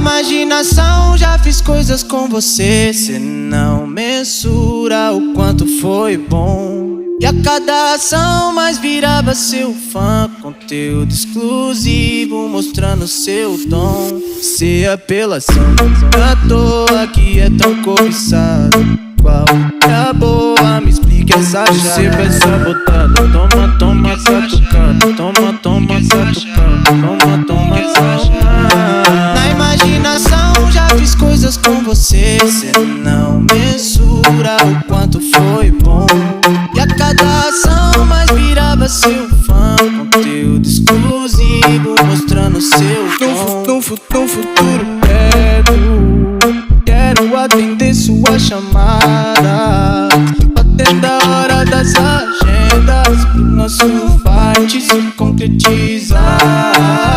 imaginação já fiz coisas com você. Cê não mensura o quanto foi bom. E a cada ação mais virava seu fã. Conteúdo exclusivo mostrando seu dom. Se apelação à toa que é tão cobiçado. Qual é a boa? Me explique essa chave. Você vai sabotando. Toma, toma, satucando. Toma, toma, satucando. Toma, toma, satucando. Na imaginação já fiz coisas com você. Cê não mensura o quanto foi bom. E a cada ação mais virava seu fã. Conteúdo exclusivo mostrando seu dom. Num futuro perto, quero atender sua chamada. Batendo a hora das agendas pro nosso fight se concretizar.